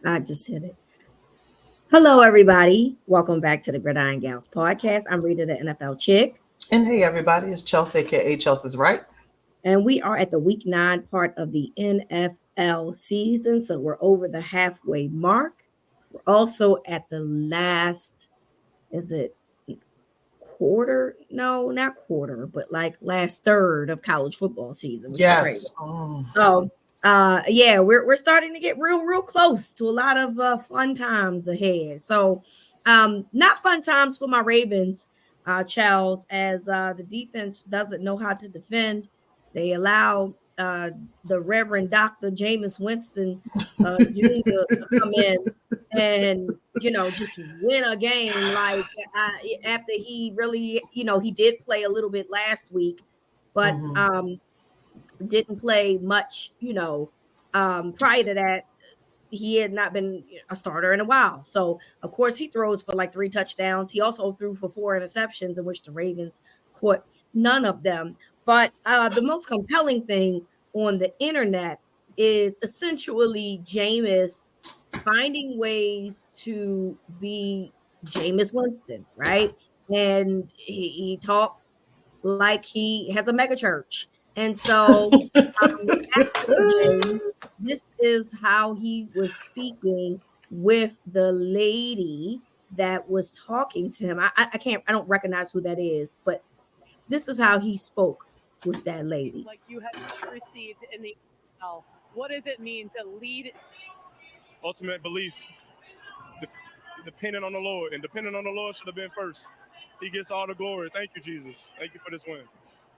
I just hit it. Hello, everybody. Welcome back to the Gridiron Gals podcast. I'm Rita, the NFL chick, And hey, everybody, it's Chelsea, aka Chelsea's Right. and we are at the week 9 part of the NFL season. So we're over the halfway mark. We're also at the last, is it quarter? No, not quarter, but like last third of college football season, which is crazy. Yes. So yeah, we're starting to get real close to a lot of fun times ahead. So not fun times for my Ravens, Charles, as the defense doesn't know how to defend. They allow the Reverend Dr. Jameis Winston Jr. to come in and just win a game like after he really he did play a little bit last week, but Mm-hmm. didn't play much, prior to that. He had not been a starter in a while. So, of course, he throws for like 3 touchdowns. He also threw for 4 interceptions, in which the Ravens caught none of them. But the most compelling thing on the internet is essentially Jameis finding ways to be Jameis Winston, right? And he talks like he has a mega church. And so after the game, this is how he was speaking with the lady that was talking to him. I can't, I don't recognize who that is, but this is how he spoke with that lady. like you have just received in the NFL. What does it mean to lead? Ultimate belief, depending on the Lord, and depending on the Lord should have been first. He gets all the glory. Thank you, Jesus. Thank you for this win.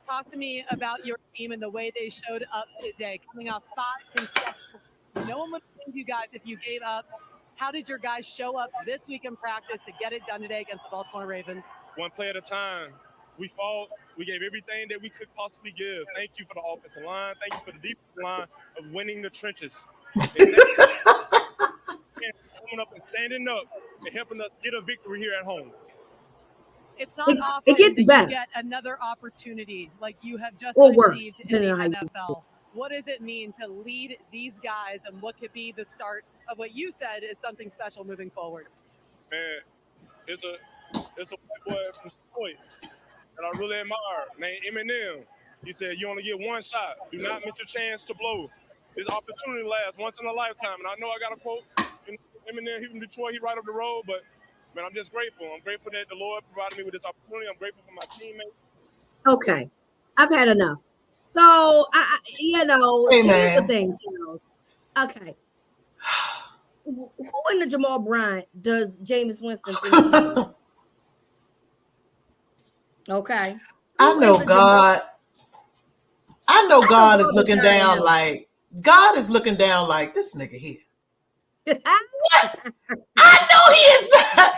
Talk to me about your team and the way they showed up today, coming off 5 consecutive. No one would blame you guys if you gave up. How did your guys show up this week in practice to get it done today against the Baltimore Ravens? One play at a time. We fought. We gave everything that we could possibly give. Thank you for the offensive line. Thank you for the defensive line of winning the trenches. And coming up and standing up and helping us get a victory here at home. It's not It often gets that better you get another opportunity like you have just or worse, received in depending the on how you. NFL. What does it mean to lead these guys and what could be the start of what you said is something special moving forward? Man, it's a white boy from Detroit that I really admire named Eminem. He said, "You only get one shot. Do not miss your chance to blow. This opportunity lasts once in a lifetime." And I know I got a quote. Eminem, he from Detroit. He right up the road, but man, I'm just grateful. I'm grateful that the Lord provided me with this opportunity. I'm grateful for my teammates. Okay, I've had enough. So, Hey, here's the man. thing, okay, who in the Jamal Bryant does Jameis Winston think he is? Okay. I Who in know the Jamal? God. I know I know God is God is looking tired of down him. like God is looking down like this nigga here. What? I know he is not.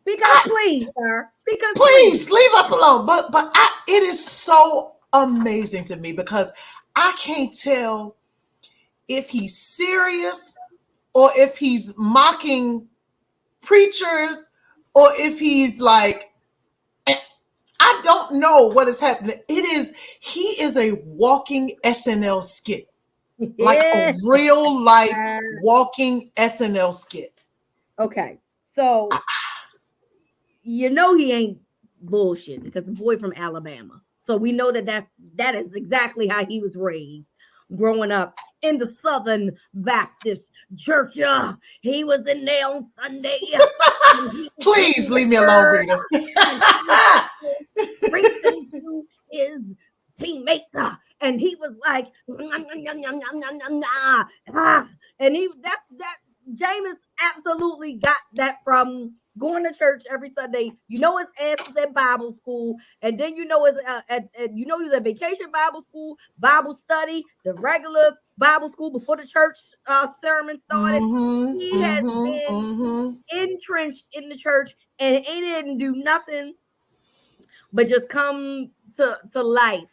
Because I, please, sir. Because please. please leave us alone. But it is so amazing to me because I can't tell if he's serious or if he's mocking preachers or if he's like I don't know what is happening. He is a walking SNL skit. Like a Yeah. real life walking SNL skit. Okay. So he ain't bullshit because the boy from Alabama. So we know that is exactly how he was raised growing up in the Southern Baptist Church. He was in there on Sunday and he was Please reading the leave me alone, word Rita. and he was preaching to his teammates, and he was like, and that Jameis absolutely got that from going to church every Sunday. His ass was at Bible school, and then his he was at vacation Bible school, Bible study, the regular Bible school before the church sermon started. Mm-hmm, He has mm-hmm, been mm-hmm. entrenched in the church, and he didn't do nothing but just come to life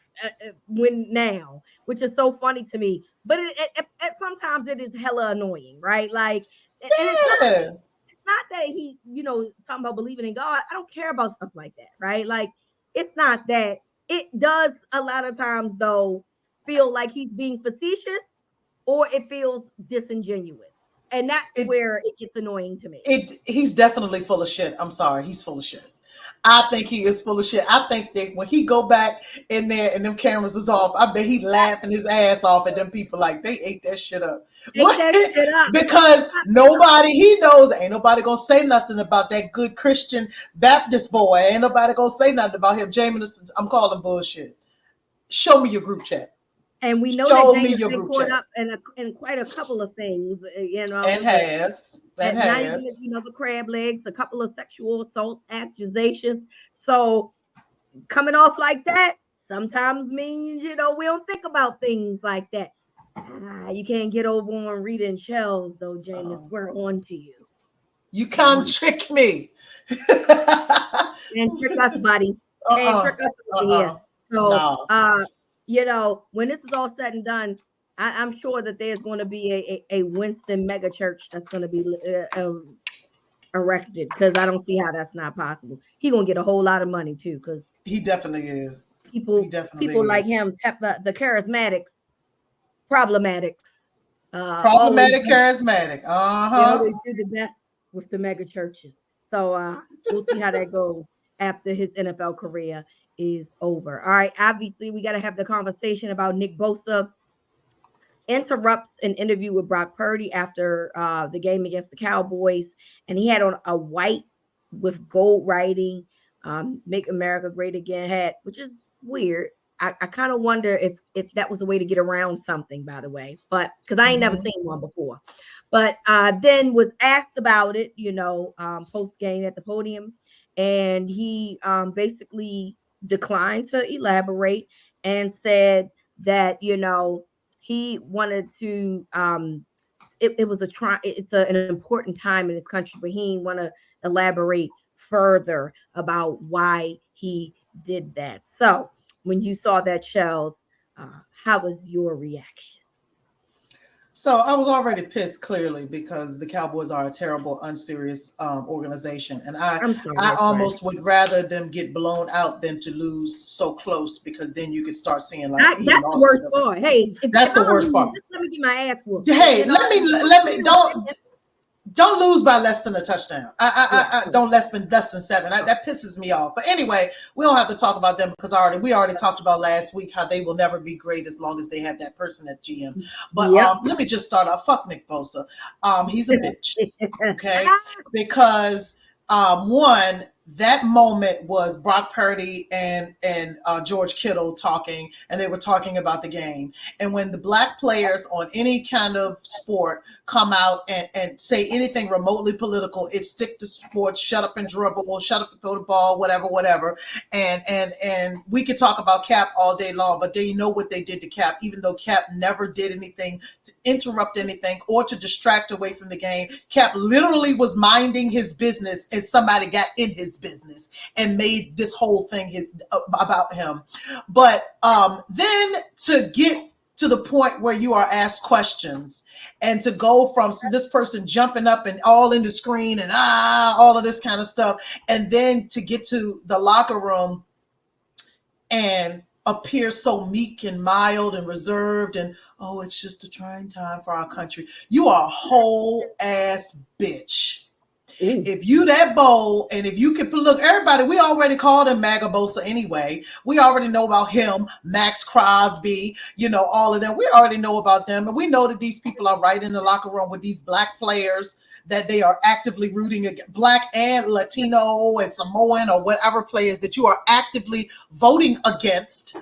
when now, which is so funny to me. But sometimes it is hella annoying, right? Like, and Yeah. it's not that he, talking about believing in God. I don't care about stuff like that, right? Like, it's not that. It does a lot of times though feel like he's being facetious, or it feels disingenuous. And that's It, where it gets annoying to me. he's definitely full of shit. I'm sorry, he's full of shit. I think he is full of shit. I think that when he go back in there and them cameras is off, I bet he laughing his ass off at them people like they ate that shit up. Ate What? that shit up. Because nobody he knows ain't nobody gonna say nothing about that good Christian Baptist boy. Ain't nobody gonna say nothing about him. Jameis, I'm calling bullshit. Show me your group chat. And we know that Show me James your been group caught chat. up in quite a couple of things, And has. And not even has. the crab legs, a couple of sexual assault accusations. So coming off like that sometimes means we don't think about things like that. You can't get over on Rita and Shells though, Jameis. We're on to you. You can't trick me. And trick us, buddy. And Uh-uh. trick us over here. Uh-uh. So, No. when this is all said and done, I'm sure that there's going to be a Winston mega church that's going to be erected, because I don't see how that's not possible. He's going to get a whole lot of money too, because He definitely is. He people definitely like is. him tap the charismatics, problematics, always Problematic, charismatic. they Uh-huh. do the best with the mega churches. So we'll see how that goes after his NFL career is over. All right, obviously we got to have the conversation about Nick Bosa interrupts an interview with Brock Purdy after the game against the Cowboys, and he had on a white with gold writing, "Make America Great Again" hat, which is weird. I kind of wonder if that was a way to get around something, by the way, but because I ain't never Mhm. seen one before. But then was asked about it, post game at the podium, and he basically declined to elaborate and said that he wanted to it was an important time in his country, but he didn't want to elaborate further about why he did that. So when you saw that, Shells, how was your reaction? So I was already pissed clearly because the Cowboys are a terrible, unserious organization, and I I'm sorry, I that's trash. almost would rather them get blown out than to lose so close because then you could start seeing like he That's the lost worst because of it. part. Hey, if That's the I'm worst losing, part. just let me get my ass whooped. Hey, let me If don't lose by less than a touchdown. yeah, I don't less than seven. That pisses me off. But anyway, we don't have to talk about them because we already talked about last week how they will never be great as long as they have that person at GM. But yep. let me just start off. Fuck Nick Bosa. He's a bitch. Okay, because one, that moment was Brock Purdy and George Kittle talking, and they were talking about the game. And when the black players on any kind of sport come out and say anything remotely political, it's stick to sports, shut up and dribble, shut up and throw the ball, whatever, whatever. And we could talk about Cap all day long, but they know what they did to Cap, even though Cap never did anything to interrupt anything or to distract away from the game. Cap literally was minding his business and somebody got in his business and made this whole thing about him. But then to get to the point where you are asked questions and to go from this person jumping up and all in the screen and all of this kind of stuff, and then to get to the locker room and appear so meek and mild and reserved and it's just a trying time for our country. You are a whole ass bitch. Ooh. If you that bold and if you can look, everybody, we already called him Maga Bosa anyway. We already know about him, Max Crosby, all of them. We already know about them. And we know that these people are right in the locker room with these black players that they are actively rooting against, black and Latino and Samoan or whatever players that you are actively voting against.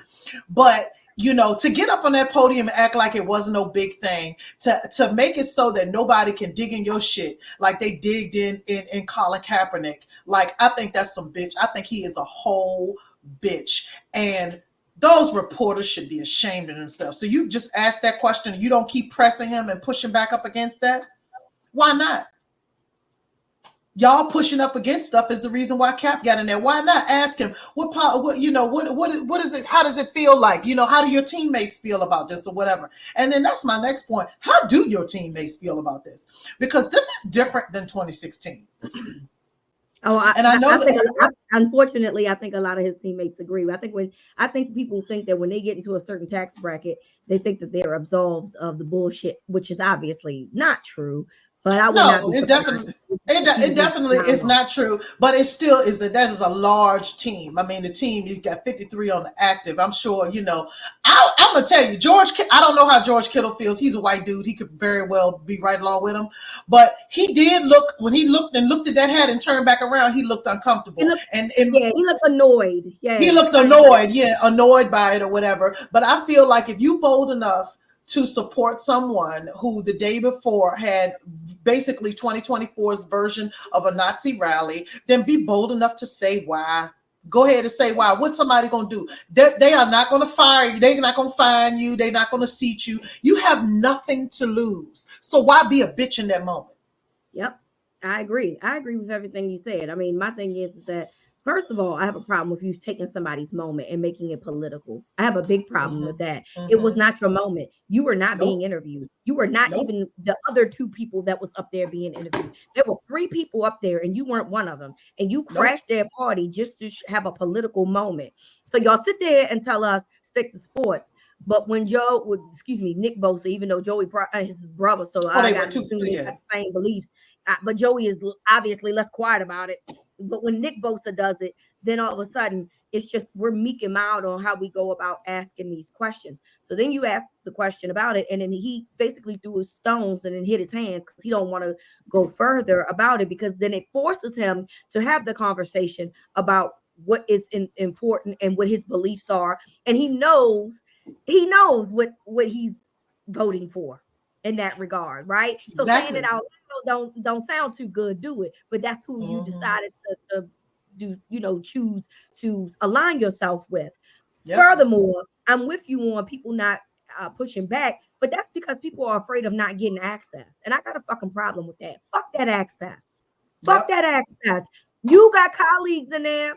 But to get up on that podium and act like it wasn't no big thing, to make it so that nobody can dig in your shit like they digged in Colin Kaepernick. Like, I think that's some bitch. I think he is a whole bitch. And those reporters should be ashamed of themselves. So you just ask that question and you don't keep pressing him and pushing back up against that? Why not? Y'all pushing up against stuff is the reason why Cap got in there. Why not ask him what is it? How does it feel like? How do your teammates feel about this or whatever? And then that's my next point. How do your teammates feel about this? Because this is different than 2016. And I know that. Unfortunately, I think a lot of his teammates agree. I think people think that when they get into a certain tax bracket, they think that they're absolved of the bullshit, which is obviously not true. But I would not No, be it surprised definitely. if he It was definitely is phenomenal. not true, but it still is that is a large team. I mean, the team you've got 53 on the active. I'm sure you know. I'm gonna tell you, I don't know how George Kittle feels. He's a white dude. He could very well be right along with him, but he did look when he looked at that hat and turned back around. He looked He uncomfortable, looked, and he looked annoyed. he Yeah, looked I agree. annoyed, yeah, annoyed by it or whatever. But I feel like if you bold enough to support someone who the day before had basically 2024's version of a Nazi rally, then be bold enough to say why. Go ahead and say why. What's somebody going to do? They are not going to fire you. They're not going to fine you. They're not going to seat you. You have nothing to lose. So why be a bitch in that moment? Yep, I agree. I agree with everything you said. I mean, my thing is that first of all, I have a problem with you taking somebody's moment and making it political. I have a big problem Mm-hmm. with that. It was Mm-hmm. not your moment. You were not being Nope. interviewed. You were not Nope. even the other two people that was up there being interviewed. There were three people up there, and you weren't one of them. And you Nope. crashed their party just to have a political moment. So y'all sit there and tell us stick to sports. But when Nick Bosa, even though Joey is his brother, so Oh, I they were got to two. assume they Yeah. got the same beliefs. But Joey is obviously less quiet about it. But when Nick Bosa does it, then all of a sudden it's just we're meek and mild on how we go about asking these questions. So then you ask the question about it, and then he basically threw his stones and then hit his hands because he don't want to go further about it because then it forces him to have the conversation about what is important and what his beliefs are, and he knows what he's voting for in that regard, right? So saying it Exactly. out loud don't sound too good, do it? But that's who you Mm-hmm. decided to do, choose to align yourself with. Yep. Furthermore, I'm with you on people not pushing back, but that's because people are afraid of not getting access, and I got a fucking problem with that. Fuck that access. Fuck Yep. that access. You got colleagues in there.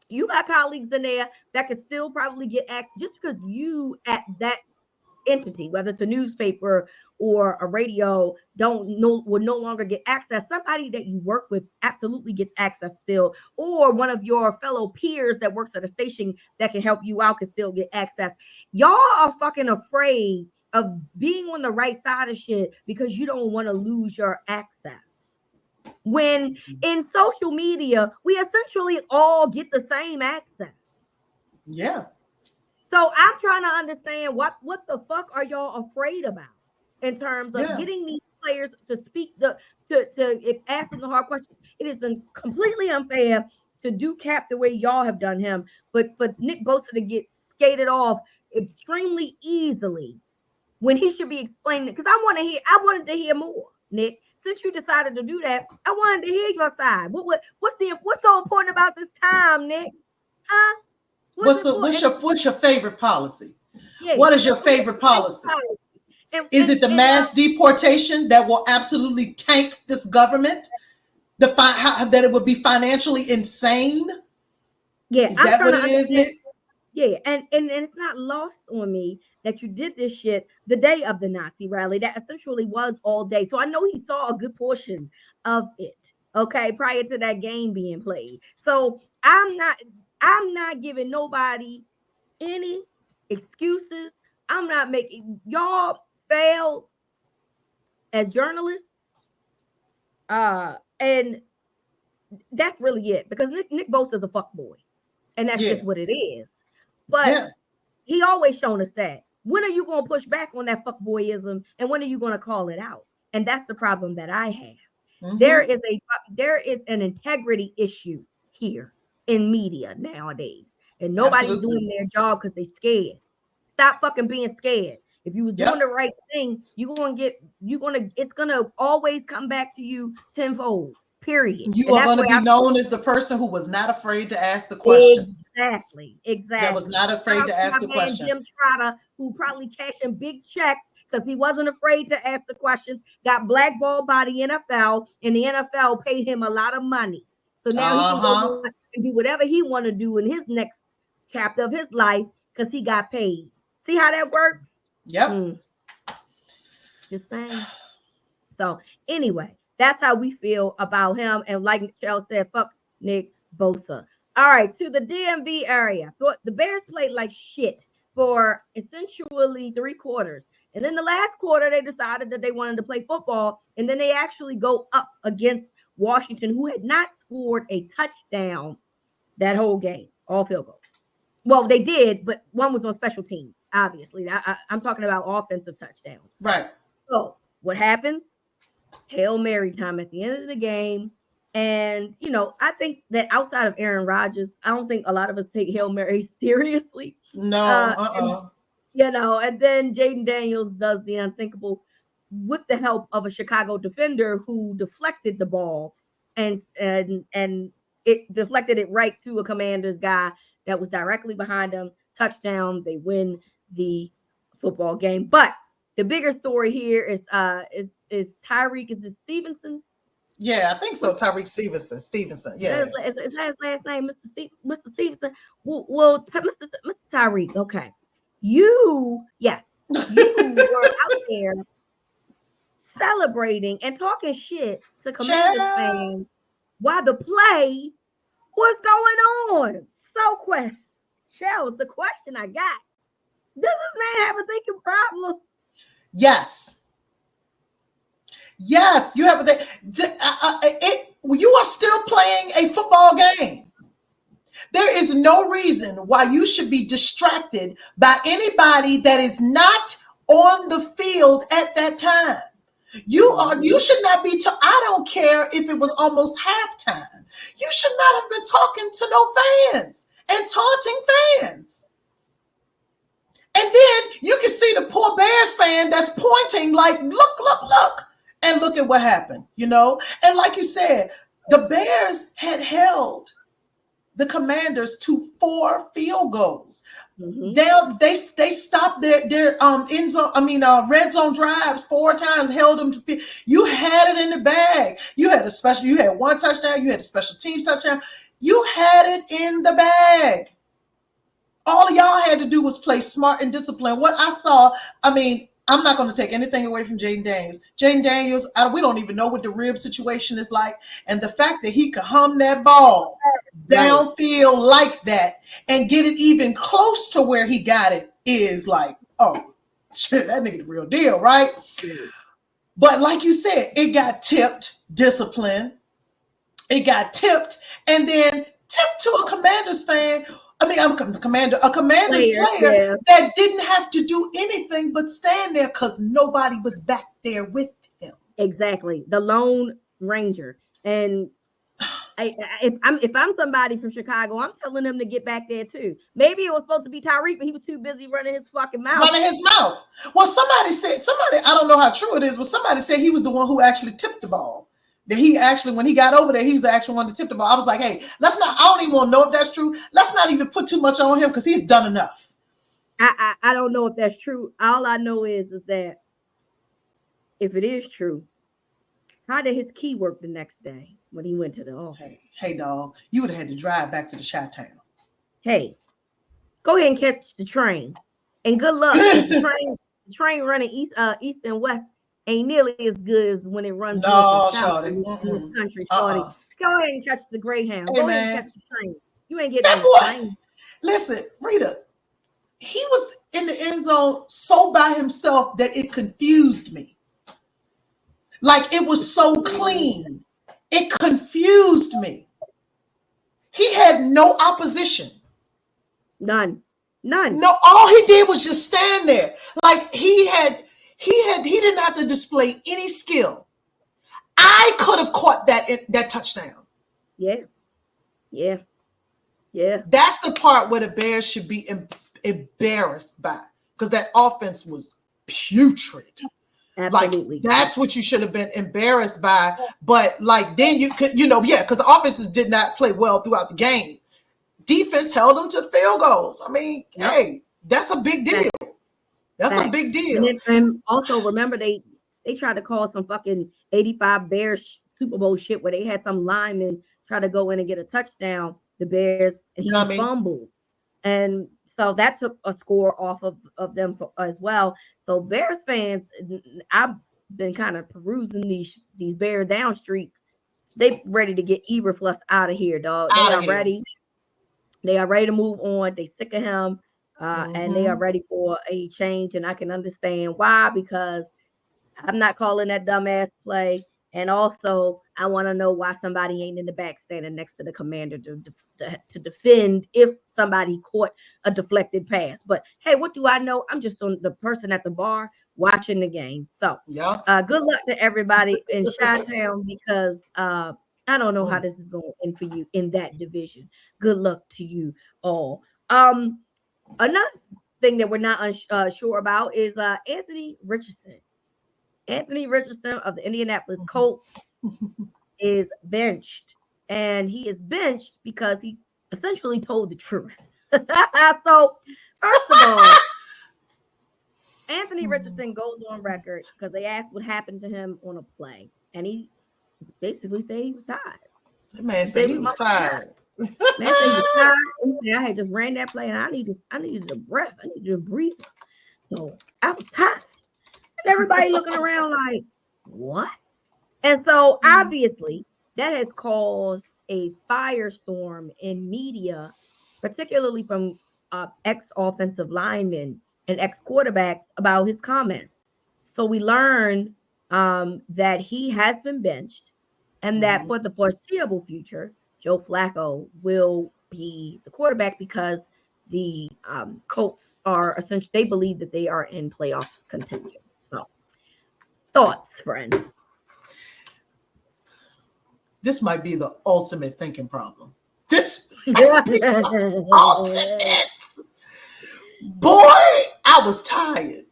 You got colleagues in there that could still probably get access just because you at that entity, whether it's a newspaper or a radio, will no longer get access. Somebody that you work with absolutely gets access still, or one of your fellow peers that works at a station that can help you out can still get access. Y'all are fucking afraid of being on the right side of shit because you don't want to lose your access. When in social media, we essentially all get the same access. Yeah. So I'm trying to understand what the fuck are y'all afraid about in terms of Yeah. getting these players to speak if asking the hard questions. It is completely unfair to do Cap the way y'all have done him, but for Nick Bosa to get skated off extremely easily when he should be explaining it. Because I wanted to hear more, Nick. Since you decided to do that, I wanted to hear your side. What's so important about this time, Nick? Huh? What's important? What's your favorite policy? Yeah, What is your what's favorite your favorite policy? policy? And Is and it the and mass deportation that will absolutely tank this government? That it would be financially insane? yeah, Is I'm that trying what to it is, understand. Nick? Yeah, and it's not lost on me that you did this shit the day of the Nazi rally. That essentially was all day. So I know he saw a good portion of it. Okay, prior to that game being played. So I'm not giving nobody any excuses. I'm not making y'all failed as journalists. And that's really it because Nick Bosa is a fuck boy, and that's Yeah. just what it is. But Yeah. he always shown us that. When are you gonna push back on that fuck boyism, and when are you gonna call it out? And that's the problem that I have. There Mm-hmm. is an integrity issue here in media nowadays, and nobody's Absolutely. doing their job because they're scared. Stop fucking being scared. If you was doing the Yep. right thing, it's gonna always come back to you tenfold. Period. You And are that's going to where be I known as the person who was not afraid to ask the questions. exactly, That was exactly. not Shout afraid out to to ask my the man questions. Jim Trotter, who probably cashing big checks because he wasn't afraid to ask the questions. Got blackballed by the NFL, and the NFL paid him a lot of money. So now he can go Uh-huh. on and do whatever he want to do in his next chapter of his life because he got paid. See how that works? Yep. Hmm, just saying. So anyway, that's how we feel about him. And like Michelle said, fuck Nick Bosa. All right, to the DMV area. The Bears played like shit for essentially 3 quarters. And then the last quarter, they decided that they wanted to play football. And then they actually go up against Washington, who had not scored a touchdown that whole game, all field goals. Well, they did, but one was on special teams, obviously. I'm talking about offensive touchdowns. Right. So what happens? Hail Mary time at the end of the game. And, I think that outside of Aaron Rodgers, I don't think a lot of us take Hail Mary seriously. No, And then Jaden Daniels does the unthinkable with the help of a Chicago defender who deflected the ball and it deflected it right to a Commanders guy that was directly behind him. Touchdown. They win the football game. But the bigger story here is Tyreek, is it Stevenson? Yeah, I think so. Tyreek Stevenson. Yeah. Is that his last name, Mr. Stevenson? Well, Mr. Tyreek. Okay, you were out there celebrating and talking shit to Commanders fans while the play was going on. So, Charles, the question I got: does this man have a thinking problem? Yes. Yes, you have you are still playing a football game. There is no reason why you should be distracted by anybody that is not on the field at that time. You should not be. I don't care if it was almost halftime. You should not have been talking to no fans and taunting fans. And then you can see the poor Bears fan that's pointing like, look. And look at what happened, And like you said, the Bears had held the Commanders to 4 field goals. Mm-hmm. They stopped their end zone. Red zone drives 4 times, held them to. You had it in the bag. You had one touchdown. You had a special teams touchdown. You had it in the bag. All y'all had to do was play smart and disciplined. What I saw, I'm not going to take anything away from Jaden Daniels. Jaden Daniels, we don't even know what the rib situation is like. And the fact that he could hum that ball downfield like that and get it even close to where he got it is like, oh, shit, that nigga the real deal, right? But like you said, it got tipped, discipline. It got tipped and then tipped to a Commanders fan. A Commanders player that didn't have to do anything but stand there because nobody was back there with him. Exactly. The Lone Ranger. And if I'm somebody from Chicago, I'm telling him to get back there too. Maybe it was supposed to be Tyreek, but he was too busy running his fucking mouth. Well, somebody, I don't know how true it is, but somebody said he was the one who actually tipped the ball. That he actually, when he got over there, he was the actual one to tip the ball. I was like, hey, I don't even want to know if that's true. Let's not even put too much on him because he's done enough. I don't know if that's true. All I know is that if it is true, how did his key work the next day when he went to the office? Hey, dog, you would have had to drive back to the Chi-Town. Hey, go ahead and catch the train. And good luck. The train running east and west ain't nearly as good as when it runs north and south in the country, shorty. Go ahead and catch the Greyhound. Go ahead and catch the train. You ain't getting the train. Listen, Rita, he was in the end zone so by himself that it confused me. Like it was so clean. It confused me. He had no opposition. None. No, all he did was just stand there. Like he didn't have to display any skill. I could have caught that touchdown. Yeah. That's the part where the Bears should be embarrassed by, because that offense was putrid. Absolutely. Like that's what you should have been embarrassed by. But like then you could, because the offenses did not play well throughout the game. Defense held them to the field goals. Hey, that's a big deal. That's a big deal. And also remember they tried to call some fucking 85 Bears Super Bowl shit where they had some lineman try to go in and get a touchdown, the Bears, and he fumbled. And so that took a score off of them as well. So Bears fans, I've been kind of perusing these Bear down streets. They ready to get Eberflus out of here, dog. They are ready. They are ready to move on. They sick of him. and they are ready for a change. And I can understand why, because I'm not calling that dumbass play. And also, I want to know why somebody ain't in the back standing next to the commander to defend if somebody caught a deflected pass. But hey, what do I know? I'm just on the person at the bar watching the game. So, Yeah. good luck to everybody in Chi-Town, because I don't know how this is going to end for you in that division. Good luck to you all. Another thing that we're not sure about is Anthony Richardson. Anthony Richardson of the Indianapolis Colts is benched, and he is benched because he essentially told the truth. So, first of all, Anthony Richardson goes on record because they asked what happened to him on a play, and he basically said he was tired. That man He said said he was tired. Man said he was tired. He said I had just ran that play, and I needed a breath. I needed a breather. So I was tired. And everybody looking around like, what? And so obviously that has caused a firestorm in media, particularly from ex-offensive linemen and ex-quarterbacks about his comments. So we learned that he has been benched, and that for the foreseeable future, Joe Flacco will be the quarterback, because the Colts are essentially, they believe that they are in playoff contention. So, thoughts, friend? This might be the ultimate thinking problem. This might be the ultimate. Boy, I was tired.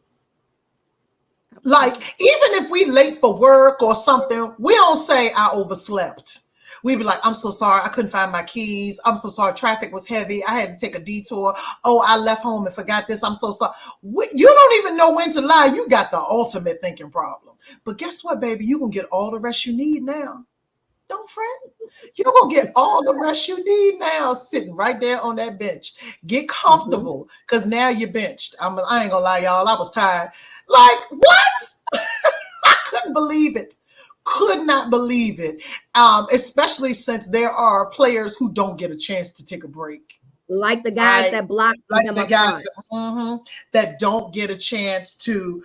Like, even if we late for work or something, we don't say I overslept. We be like, I'm so sorry, I couldn't find my keys. I'm so sorry, traffic was heavy. I had to take a detour. Oh, I left home and forgot this. I'm so sorry. You don't even know when to lie. You got the ultimate thinking problem. But guess what, baby? You gonna get all the rest you need now. Don't fret. You're going to get all the rest you need now, sitting right there on that bench. Get comfortable, because now you're benched. I ain't going to lie, y'all. I was tired. Like, what? I couldn't believe it. Could not believe it. Especially since there are players who don't get a chance to take a break. Like the guys that block like them the up guys front. that don't get a chance to.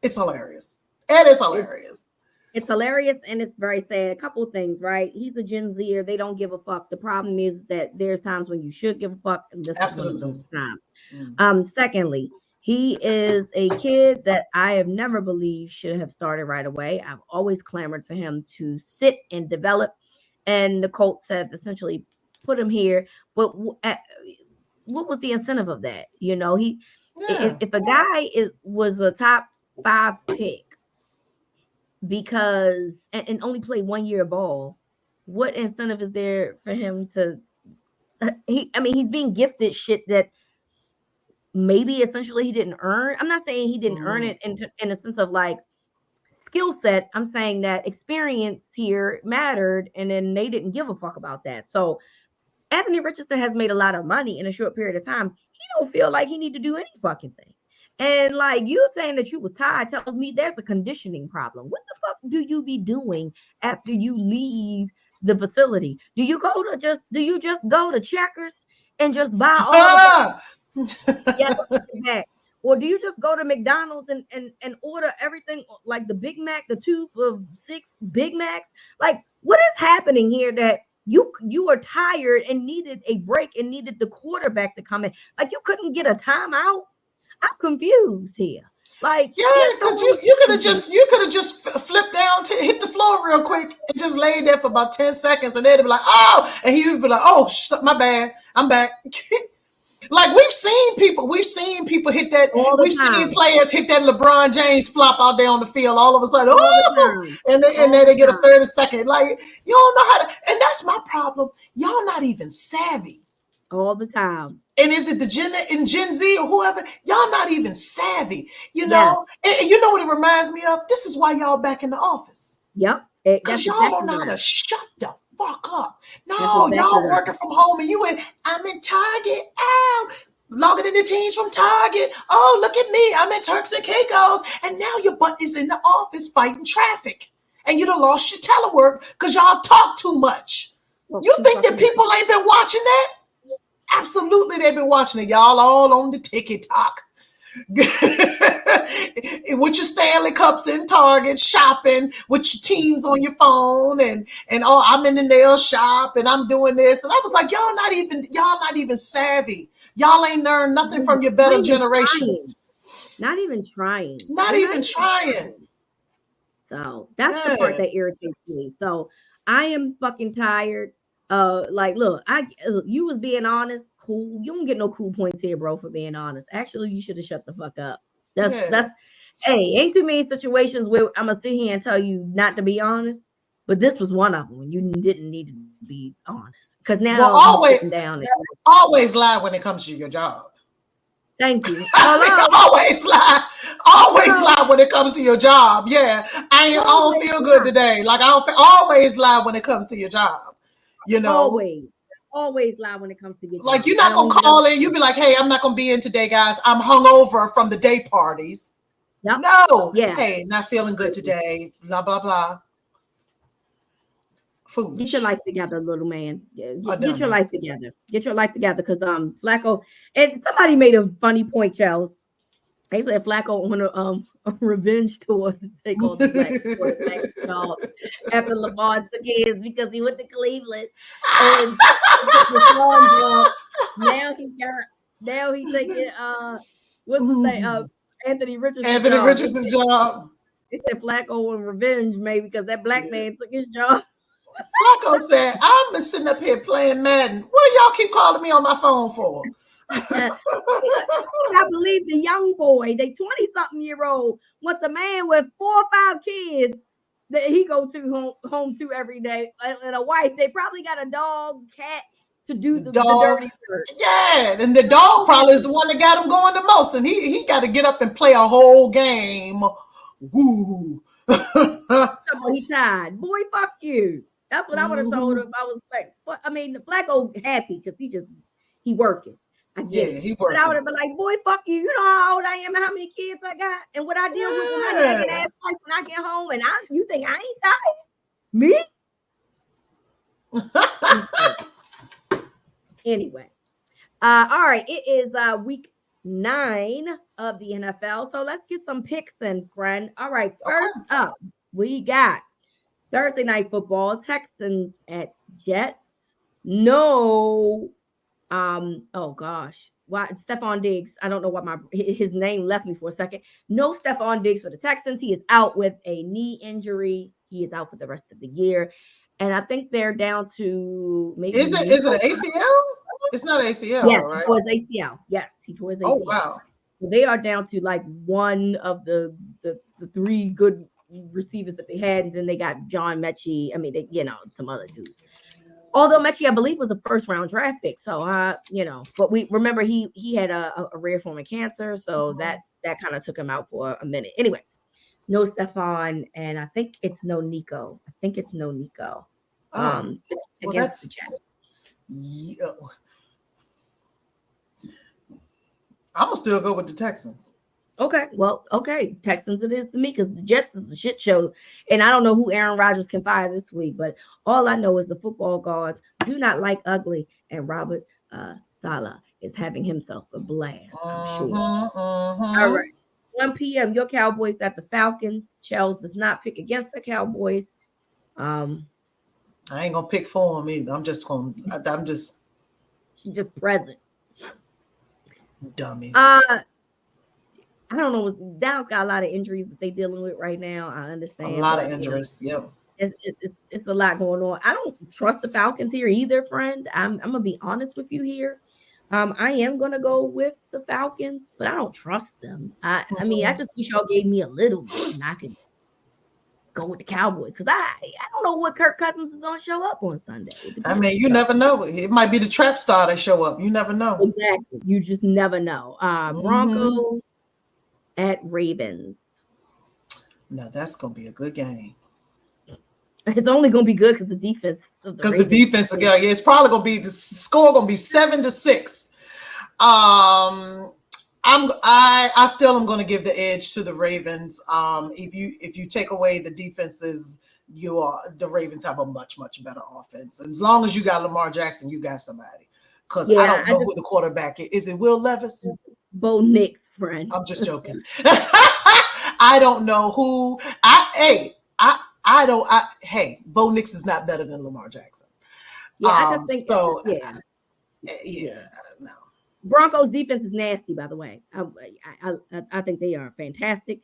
It's hilarious. It is hilarious. It's hilarious, and it's very sad. A couple of things, right? He's a Gen Zer. They don't give a fuck. The problem is that there's times when you should give a fuck, and this is one of those times. Secondly, he is a kid that I have never believed should have started right away. I've always clamored for him to sit and develop, and the Colts have essentially put him here. But what was the incentive of that? You know, if a guy was a top 5 pick, because and only play 1 year of ball, what incentive is there for him to he's being gifted shit that maybe essentially he didn't earn. I'm not saying he didn't earn it in a sense of like skill set. I'm saying that experience here mattered, and then they didn't give a fuck about that. So Anthony Richardson has made a lot of money in a short period of time. He don't feel like he need to do any fucking thing. And like you saying that you was tired tells me there's a conditioning problem. What the fuck do you be doing after you leave the facility? Do you just go to Checkers and just buy all the or do you just go to McDonald's and order everything, like the Big Mac, the 2 for $6 Big Macs? Like, what is happening here that you are tired and needed a break and needed the quarterback to come in? Like, you couldn't get a timeout? I'm confused here. Like, because you could have just flipped down, hit the floor real quick, and just laid there for about 10 seconds, and they'd be like, oh, and he would be like, oh, my bad, I'm back. Like, we've seen people hit that. We've seen players hit that LeBron James flop out there on the field. All of a sudden, and then they get a 30-second. Like, you don't know how to, and that's my problem. Y'all not even savvy. All the time. And is it the Gen Z or whoever? Y'all not even savvy, you know? And you know what it reminds me of? This is why y'all back in the office. Yep. Because y'all don't know how to shut the fuck up. No, y'all working from home, and I'm in Target. Ow. Logging in the teams from Target. Oh, look at me. I'm in Turks and Caicos. And now your butt is in the office fighting traffic. And you done lost your telework because y'all talk too much. Well, You too think that fucking people ain't been watching that? Absolutely, they've been watching it. Y'all all on the TikTok. With your Stanley Cups in Target, shopping with your teams on your phone, and oh, I'm in the nail shop and I'm doing this. And I was like, y'all not even savvy. Y'all ain't learned nothing from your better generations. Not even trying. Not They're not even even trying. So that's the part Yeah. that irritates me. So I am fucking tired. Like, look, you was being honest, cool. You don't get no cool points here, bro, for being honest. Actually, you should have shut the fuck up. Yeah. Hey, ain't too many situations where I'm gonna sit here and tell you not to be honest, but this was one of them when you didn't need to be honest. Because Well, now you sitting down and always lie when it comes to your job. thank you. Always lie. Always lie when it comes to your job. Yeah. I don't feel good today. Like always lie when it comes to your job. You know? Always lie when it comes to your Like job. you're not gonna call in, you be like, hey, I'm not gonna be in today, guys. I'm hungover from the day parties. Yep. No. Yeah. Hey, not feeling good today. Blah, blah, blah. Foolish. Get your life together, little man. Get your life together. Get your life together. Because Flacco, and somebody made a funny point, Charles. They said Flacco on a revenge tour to take all the black quarterback job after Lamar took his because he went to Cleveland and now he taking what's his name? Anthony Richardson's job. They said Flacco on revenge, maybe because that black man took his job. Flacco said, I'm been sitting up here playing Madden. What do y'all keep calling me on my phone for? I believe the young boy, the 20-something-year-old, wants a man with 4 or 5 kids that he goes to home to every day, and a wife. They probably got a dog, cat to do the dirty work. Yeah, and the dog probably is the one that got him going the most, and he got to get up and play a whole game. Woo. He tired. Boy, fuck you. That's what I would have told him. I was like, what? I mean, the Flacco happy because he working. I get it. He working. But I would have been like, boy, fuck you. You know how old I am and how many kids I got and what I deal with my naked ass life when I get home. And you think I ain't tired? Me? Anyway. All right. It is week 9 of the NFL. So let's get some picks in, friend. All right. First up, we got Thursday night football, Texans at Jets. No, oh gosh. Why Stephon Diggs? I don't know what his name left me for a second. No Stephon Diggs for the Texans. He is out with a knee injury. He is out for the rest of the year. And I think they're down to maybe. Is it an ACL? It's not ACL, yes, right? He tore his ACL. Yes, he tore his ACL. Oh wow. So they are down to like one of the 3 good receivers that they had, and then they got John Mechie. I mean, some other dudes. Although Mechie, I believe, was a first-round draft pick, so but we remember he had a rare form of cancer, so that kind of took him out for a minute. Anyway, no Stephon, and I think it's no Nico. Against the Jets. Yeah. I'm gonna still go with the Texans. Okay, Texans it is to me because the Jets is a shit show, and I don't know who Aaron Rodgers can fire this week, but all I know is the football gods do not like ugly, and Robert Saleh is having himself a blast, I'm sure. All right, 1 p.m. Your Cowboys at the Falcons. Charles does not pick against the Cowboys. I ain't gonna pick for him either. She's just present. Dummies. I don't know. Dallas got a lot of injuries that they're dealing with right now. I understand. A lot of injuries. Yep. It's a lot going on. I don't trust the Falcons here either, friend. I'm gonna be honest with you here. I am gonna go with the Falcons, but I don't trust them. I mean, I just wish y'all gave me a little bit and I could go with the Cowboys because I don't know what Kirk Cousins is gonna show up on Sunday. I mean, you never know. It might be the trap star that show up. You never know. Exactly. You just never know. Broncos at Ravens. Now that's gonna be a good game. It's only gonna be good because the defense. Because the defense again, it's probably gonna be the score gonna be 7-6. I still am gonna give the edge to the Ravens. If you take away the defense's the Ravens have a much, much better offense. And as long as you got Lamar Jackson, you got somebody. Because I Yeah, don't know who the quarterback is. Is it Will Levis? Bo Nix, friend. I'm just joking. I don't know who. Hey, Bo Nix is not better than Lamar Jackson. Yeah, I just think So yeah. no. Broncos defense is nasty, by the way. I think they are fantastic.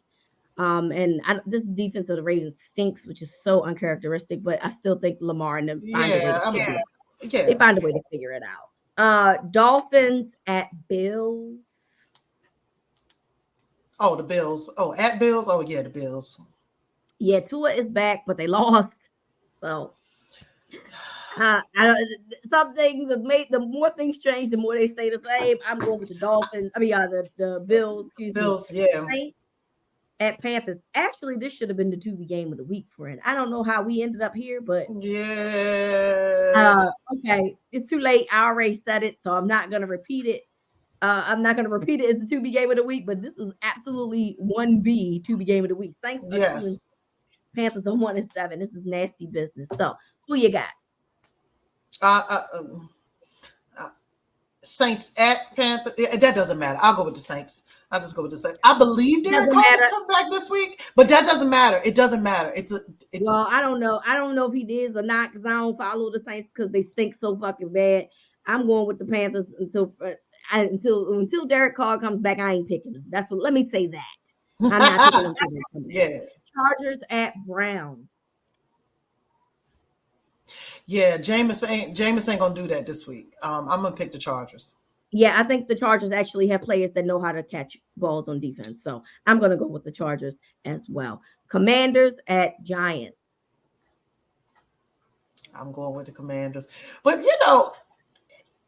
This defense of the Ravens stinks, which is so uncharacteristic. But I still think Lamar and them find a way to they find a way to figure it out. Dolphins at Bills. Oh, the Bills. Oh, at Bills. Oh, yeah, the Bills. Yeah, Tua is back, but they lost. So some things have made the more things change, the more they stay the same. I'm going with the Dolphins. I mean, the Bills. Excuse Bills. me. Yeah. Saints at Panthers. Actually, this should have been the Tubi game of the week, friend. I don't know how we ended up here, but yes. okay, it's too late. I already said it, so I'm not gonna repeat it. I'm not gonna repeat it as the Tubi game of the week, but this is absolutely 1B Tubi game of the week. Saints are 2 and Panthers are 1-7. This is nasty business. So who you got? Saints at Panther. That doesn't matter. I'll go with the Saints. I'll just go with the Saints. I believe Derek Carr is coming back this week, but that doesn't matter. It doesn't matter. Well, I don't know. I don't know if he is or not because I don't follow the Saints because they stink so fucking bad. I'm going with the Panthers until Derek Carr comes back. I ain't picking him. That's what. Let me say that. I'm not picking him. Yeah. Chargers at Browns. Yeah, Jameis ain't gonna do that this week. I'm gonna pick the Chargers. Yeah, I think the Chargers actually have players that know how to catch balls on defense. So I'm gonna go with the Chargers as well. Commanders at Giants. I'm going with the Commanders. But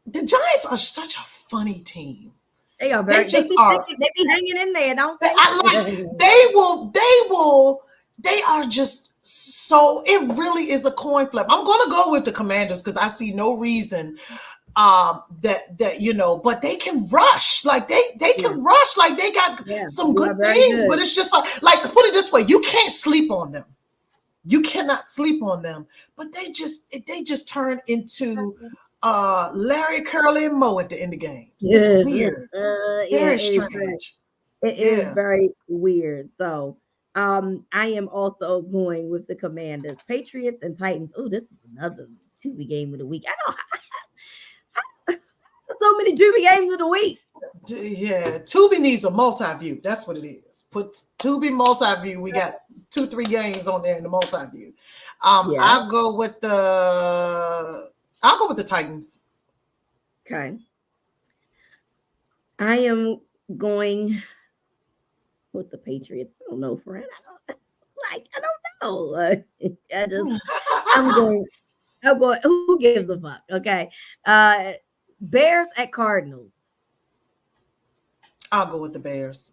the Giants are such a funny team. They are very. They be hanging in there, don't they? They are just so. It really is a coin flip. I'm going to go with the Commanders because I see no reason but they can rush. Like they can rush. Like they got some good things. But it's just like put it this way: you can't sleep on them. You cannot sleep on them. But they just turn into Larry, Curly, and Moe at the end of games. It's weird. Very strange. It is very weird. So I am also going with the Commanders. Patriots and Titans. Oh, this is another Tubi game of the week. I know so many Tubi games of the week. Yeah, Tubi needs a multi-view. That's what it is. Put Tubi multi-view. We got 2-3 games on there in the multi-view. I'll go with the Titans. Okay. I am going with the Patriots. I don't know, friend. I don't know. I'm going. Who gives a fuck? Okay. Bears at Cardinals. I'll go with the Bears.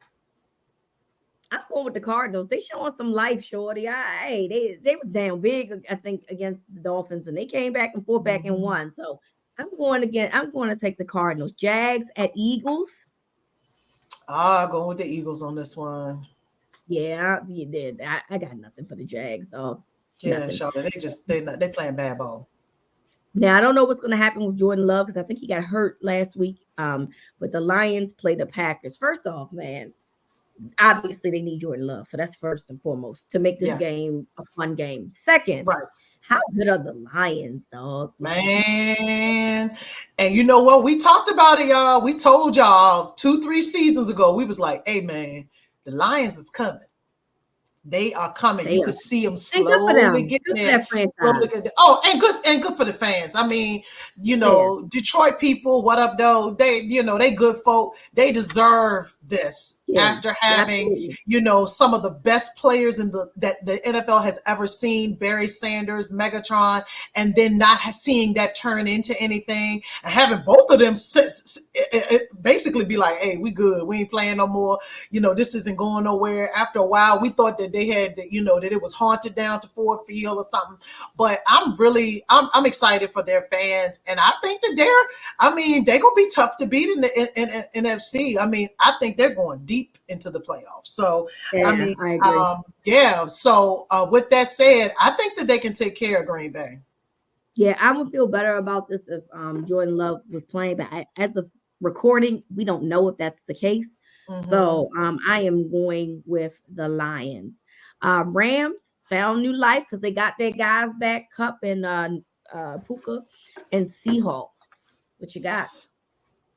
I'm going with the Cardinals. They showing some life, shorty. They was down big, I think, against the Dolphins, and they came back and fought back and won. So I'm going to take the Cardinals. Jags at Eagles. Going with the Eagles on this one. Yeah, you did. I got nothing for the Jags, though. Yeah, Charlotte. They playing bad ball. Now I don't know what's going to happen with Jordan Love because I think he got hurt last week. But the Lions play the Packers. First off, man, obviously they need Jordan Love, so that's first and foremost to make this game a fun game. Second, how good are the Lions, dog? Man, and you know what? We talked about it, y'all. We told y'all 2-3 seasons ago. We was like, "Hey, man, the Lions is coming. They are coming. You can see them slowly getting there. And good for the fans. I mean, Detroit people, what up, though? They good folk. They deserve this after having, some of the best players that the NFL has ever seen. Barry Sanders, Megatron, and then not seeing that turn into anything, and having both of them basically be like, "Hey, we good. We ain't playing no more. This isn't going nowhere." After a while, we thought that they had, that it was haunted down to Ford Field or something. But I'm excited for their fans, and I think that they're gonna be tough to beat in the NFC. I mean, I think they're going deep into the playoffs. So I Yeah, mean, I agree. yeah. So with that said, I think that they can take care of Green Bay. Yeah, I would feel better about this if Jordan Love was playing, but as of recording, we don't know if that's the case. Hmm. So I am going with the Lions. Rams found new life because they got their guys back, Cup and Puka, and Seahawks. What you got?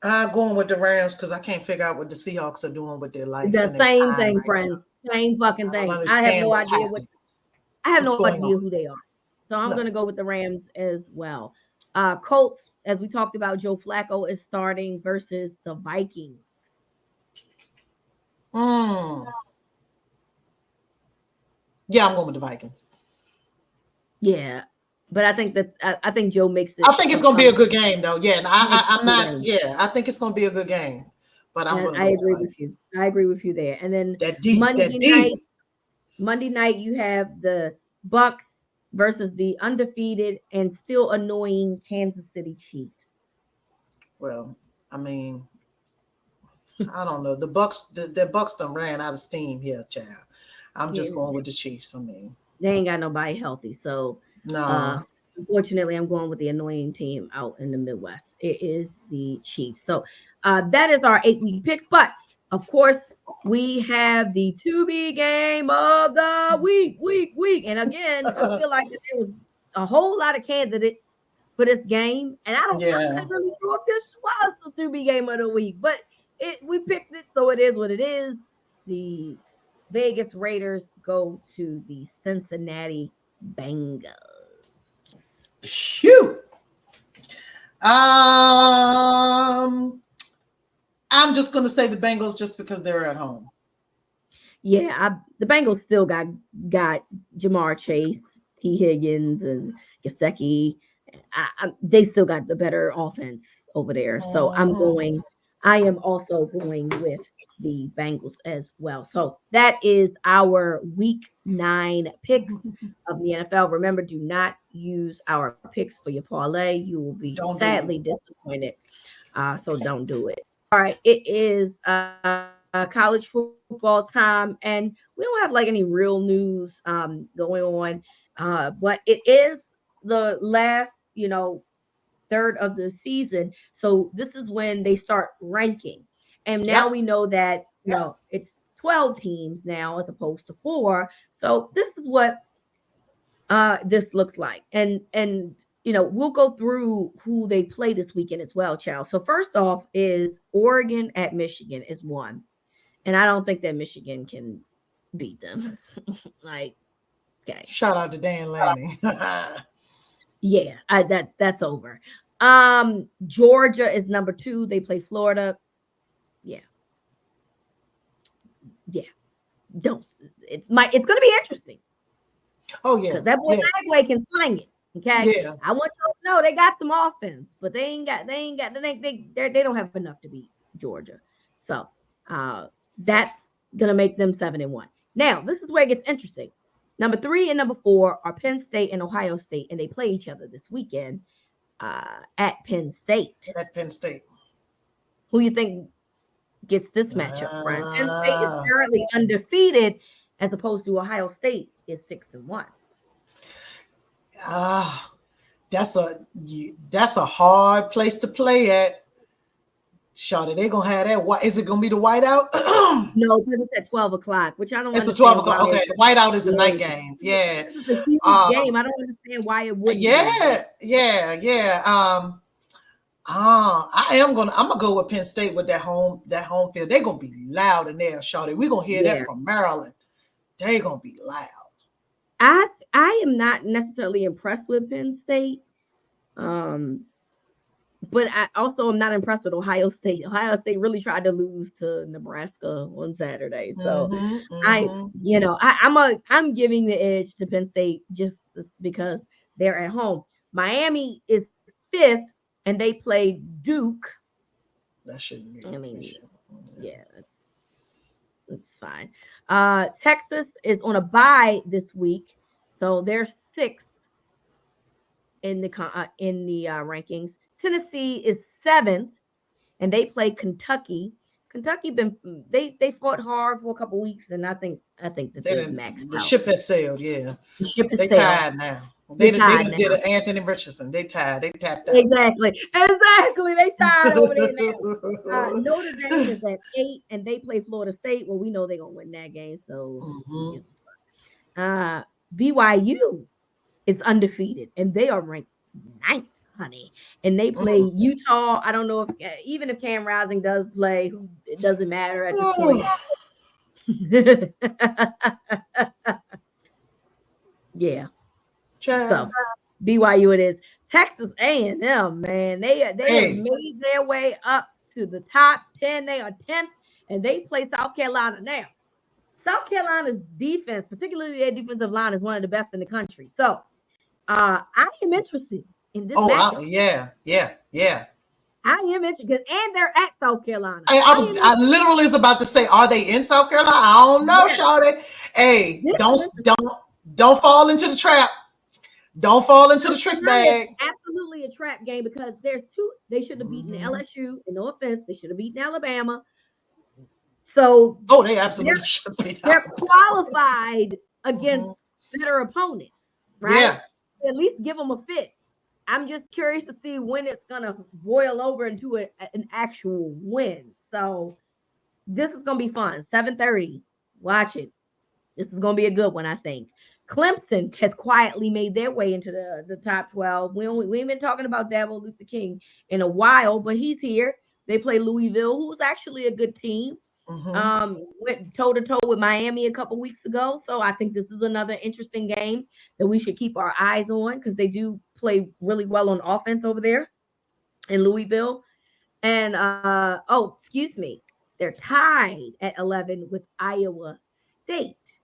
I'm going with the Rams because I can't figure out what the Seahawks are doing with their life The and their same time thing, right now. friends. Same fucking I don't thing. I have understand no what's idea what happening. I have What's no going idea on? who they are. So I'm No. gonna go with the Rams as well. Colts, as we talked about, Joe Flacco is starting versus the Vikings. Mm. Yeah, I'm going with the Vikings. Yeah, but I think that I think Joe makes I it think it's a going to be a comeback. good game, though. Yeah, and Makes it I'm a not. game. Yeah, I think it's going to be a good game, but I'm And going to I go with the agree with you. Vikings. I agree with you there. And then That D, that Monday night, D. Monday night you have the Bucks versus the undefeated and still annoying Kansas City Chiefs. Well, I mean, I don't know. The Bucks done ran out of steam here, child. I'm just Yeah, going with the Chiefs. I mean, they ain't got nobody healthy. So uh no. unfortunately I'm going with the annoying team out in the Midwest. It is the Chiefs. So that is our 8-week picks. But of course, we have the to be game of the week. And again, I feel like that there was a whole lot of candidates for this game. And I'm Yeah. not really sure if this was the to be game of the week, but we picked it, so it is what it is. The Vegas Raiders go to the Cincinnati Bengals. Phew. I'm just going to say the Bengals just because they're at home. Yeah, the Bengals still got Jamar Chase, T. Higgins, and Gasecki. They still got the better offense over there. So Mhm. I am also going with the Bengals as well. So that is our week 9 picks of the NFL. Remember, do not use our picks for your parlay. You will be Don't do it. sadly disappointed. So don't do it. All right, it is college football time, and we don't have like any real news going on, but it is the last, third of the season. So this is when they start ranking, and now Yep. we know that it's 12 teams now as opposed to 4. So this is what this looks like, and we'll go through who they play this weekend as well, child. So first off is Oregon at Michigan is one, and I don't think that Michigan can beat them. Like, okay, Shout out to Dan Lanning. yeah, that's over. Georgia is number 2. They play Florida. Yeah, yeah. Don't. It's gonna be interesting Oh yeah. because that boy Yeah. Bagway can sling it. Okay, Yeah. I want you to know they got some offense, but they don't have enough to beat Georgia. So that's gonna make them 7-1. Now this is where it gets interesting. Number 3 and number 4 are Penn State and Ohio State, and they play each other this weekend at Penn State. At Penn State. Who you think gets this matchup, friend? Penn State is Uh, currently undefeated, as opposed to Ohio State is 6-1. ah, that's a hard place to play at. Shawty, they gonna have that. What is it gonna be the whiteout? No, because it's at 12 o'clock, which I don't It's the 12 understand o'clock. why. Okay, the whiteout is the night Yeah, games. Yeah. this is a huge Um. game. I don't understand why it wouldn't be. Yeah. Yeah. Yeah. I'm gonna go with Penn State with that home field. They're gonna be loud in there, Shawty. We're gonna hear that Yeah, from Maryland. They gonna be loud. I am not necessarily impressed with Penn State. Um, but I also am not impressed with Ohio State. Ohio State really tried to lose to Nebraska on Saturday. So Mm-hmm. Mm-hmm. I'm giving the edge to Penn State just because they're at home. Miami is 5th and they play Duke. That shouldn't be I an mean, issue. yeah, it's fine. Texas is on a bye this week, so they're sixth in the rankings. Tennessee is seventh, and they play Kentucky. Kentucky they fought hard for a couple weeks, and I think that they've maxed The out. ship has sailed. Yeah, The ship is they sailed. tied now. They did an Anthony Richardson. They tied. They tapped out. Exactly. They tied over there now. Notre Dame is at 8, and they play Florida State. Well, we know they're gonna win that game. So, BYU is undefeated, and they are ranked 9th, honey. And they play Utah. I don't know if even if Cam Rising does play, it doesn't matter at this point. Yeah. So BYU it is. Texas A&M, man, they have made their way up to the top 10. They are 10th, and they play South Carolina now. South Carolina's defense, particularly their defensive line, is one of the best in the country. So I am interested in this matchup. Yeah. I am interested, and they're at South Carolina. I literally was about to say, are they in South Carolina? I don't know, Shawty. Hey, don't fall into the trap. Don't fall into the trick bag. Absolutely a trap game, because there's two. They should have beaten LSU, and no offense, they should have beaten Alabama. So they absolutely should be. They're qualified against better opponents, right? Yeah. At least give them a fit. I'm just curious to see when it's gonna boil over into an actual win. So this is gonna be fun. 7:30. Watch it. This is gonna be a good one, I think. Clemson has quietly made their way into the top 12. We ain't been talking about Dabo Luther King in a while, but he's here. They play Louisville, who's actually a good team. Went toe-to-toe with Miami a couple weeks ago. So I think this is another interesting game that we should keep our eyes on, because they do play really well on offense over there in Louisville. And excuse me, they're tied at 11 with Iowa State,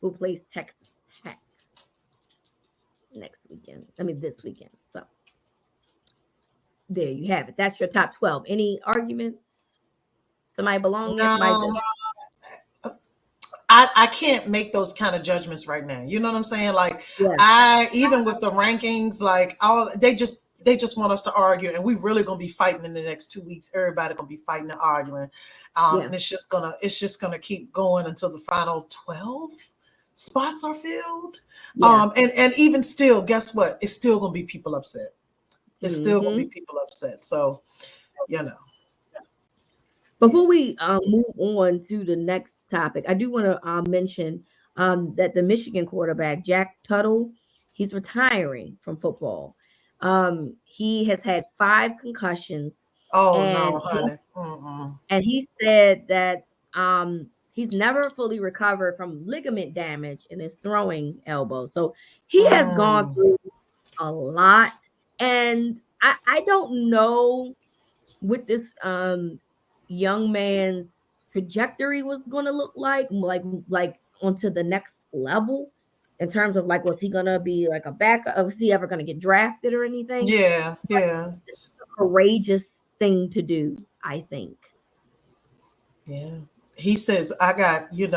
who plays Texas Tech this weekend. So there you have it. That's your top 12. Any arguments? Somebody belong there? I can't make those kind of judgments right now. You know what I'm saying? Like, even with the rankings, like they just want us to argue, and we really gonna be fighting in the next 2 weeks. Everybody gonna be fighting and arguing, and it's just gonna keep going until the final 12 spots are filled. And even still, guess what? It's still gonna be people upset. It's still gonna be people upset. So, Before we move on to the next topic, I do want to mention that the Michigan quarterback, Jack Tuttle, he's retiring from football. He has had 5 concussions. No, honey. And he said that he's never fully recovered from ligament damage in his throwing elbow. So he has gone through a lot. And I don't know what this young man's trajectory was going to look like onto the next level, in terms of like, was he going to be like a backup? Was he ever going to get drafted or anything? Yeah. It's a courageous thing to do, I think. Yeah. He says, I got, you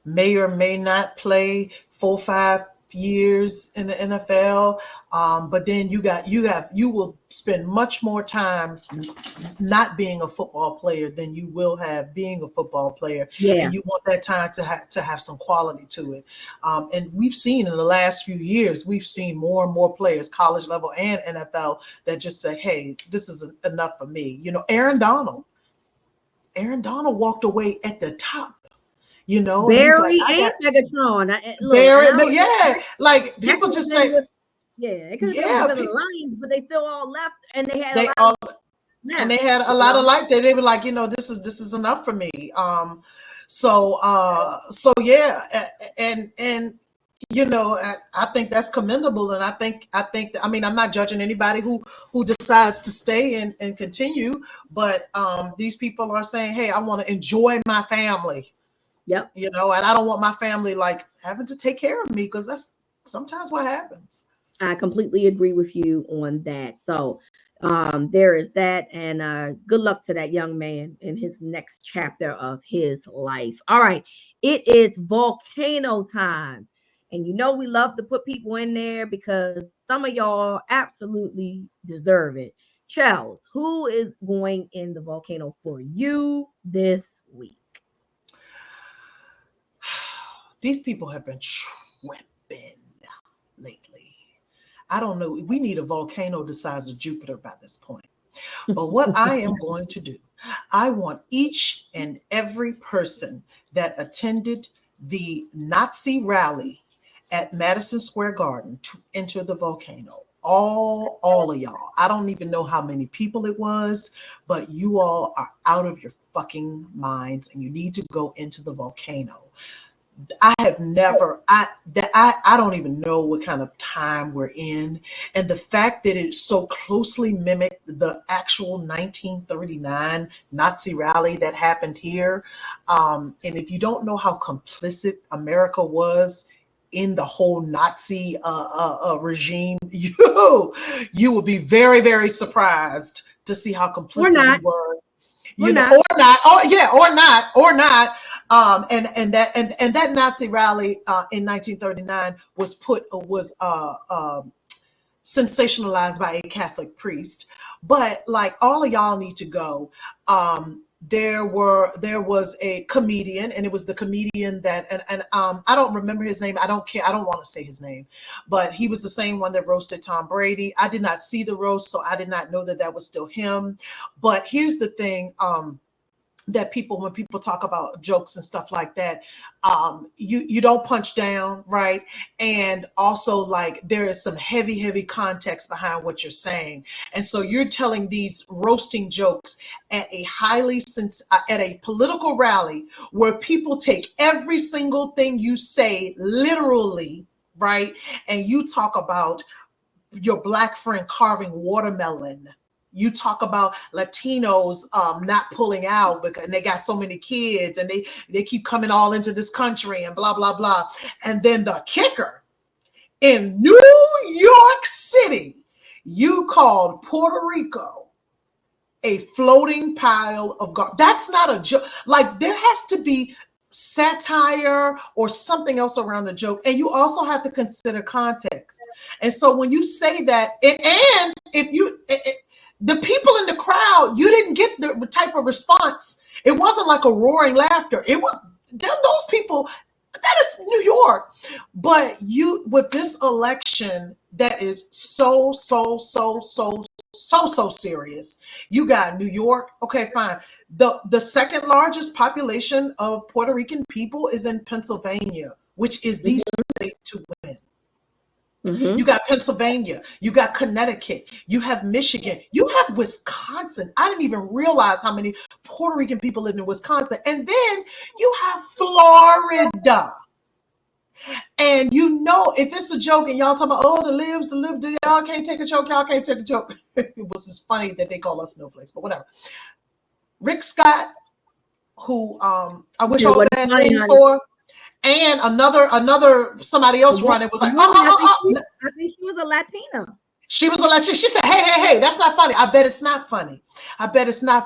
may or may not play 4 or 5 years in the NFL, but then you will spend much more time not being a football player than you will have being a football player. And you want that time to have some quality to it. And we've seen in the last few years, we've seen more and more players, college level and NFL, that just say, hey, this is enough for me. Aaron Donald walked away at the top. Barry and Megatron. Like people just say, it could have been the Lions, but they still all left, and they had a lot of life. They were like, this is enough for me. So I think that's commendable, and I think I'm not judging anybody who decides to stay and continue, but these people are saying, hey, I want to enjoy my family. Yep. And I don't want my family like having to take care of me, because that's sometimes what happens. I completely agree with you on that. So There is that, and good luck to that young man in his next chapter of his life. All right, it is volcano time, and you know we love to put people in there because some of y'all absolutely deserve it. Chels, who is going in the volcano for you this week? These people have been tripping lately. I don't know. We need a volcano the size of Jupiter by this point. But what I am going to do, I want each and every person that attended the Nazi rally at Madison Square Garden to enter the volcano. All of y'all. I don't even know how many people it was, but you all are out of your fucking minds and you need to go into the volcano. I have never, I don't even know what kind of time we're in. And the fact that it so closely mimicked the actual 1939 Nazi rally that happened here. And if you don't know how complicit America was in the whole Nazi regime, you will be very, very surprised to see how complicit we were. Or not. And that Nazi rally in 1939 was sensationalized by a Catholic priest. But like all of y'all need to go. There was a comedian, and it was the comedian that and I don't remember his name. I don't care. I don't want to say his name, but he was the same one that roasted Tom Brady. I did not see the roast, so I did not know that was still him. But here's the thing. That when people talk about jokes and stuff like that, you don't punch down, right? And also, like, there is some heavy context behind what you're saying, and so you're telling these roasting jokes at a political rally where people take every single thing you say literally, right? And you talk about your Black friend carving watermelon. You talk about Latinos not pulling out because they got so many kids and they keep coming all into this country and blah, blah, blah. And then the kicker, in New York City, you called Puerto Rico a floating pile of garbage. That's not a joke. Like, there has to be satire or something else around the joke. And you also have to consider context. And so when you say that, and if you... the people in the crowd, you didn't get the type of response. It wasn't like a roaring laughter. It was those people. That is New York. But with this election that is so serious. You got New York. Okay, fine. The second largest population of Puerto Rican people is in Pennsylvania, which is the state to win. Mm-hmm. You got Pennsylvania, you got Connecticut, you have Michigan, you have Wisconsin. I didn't even realize how many Puerto Rican people live in Wisconsin. And then you have Florida. And if it's a joke and y'all talking about, the libs, y'all can't take a joke, It was just funny that they call us snowflakes, but whatever. Rick Scott, who I wish all bad things for. And another somebody else running was like, I think she was a Latina. She was a Latina. She said, hey, that's not funny. I bet it's not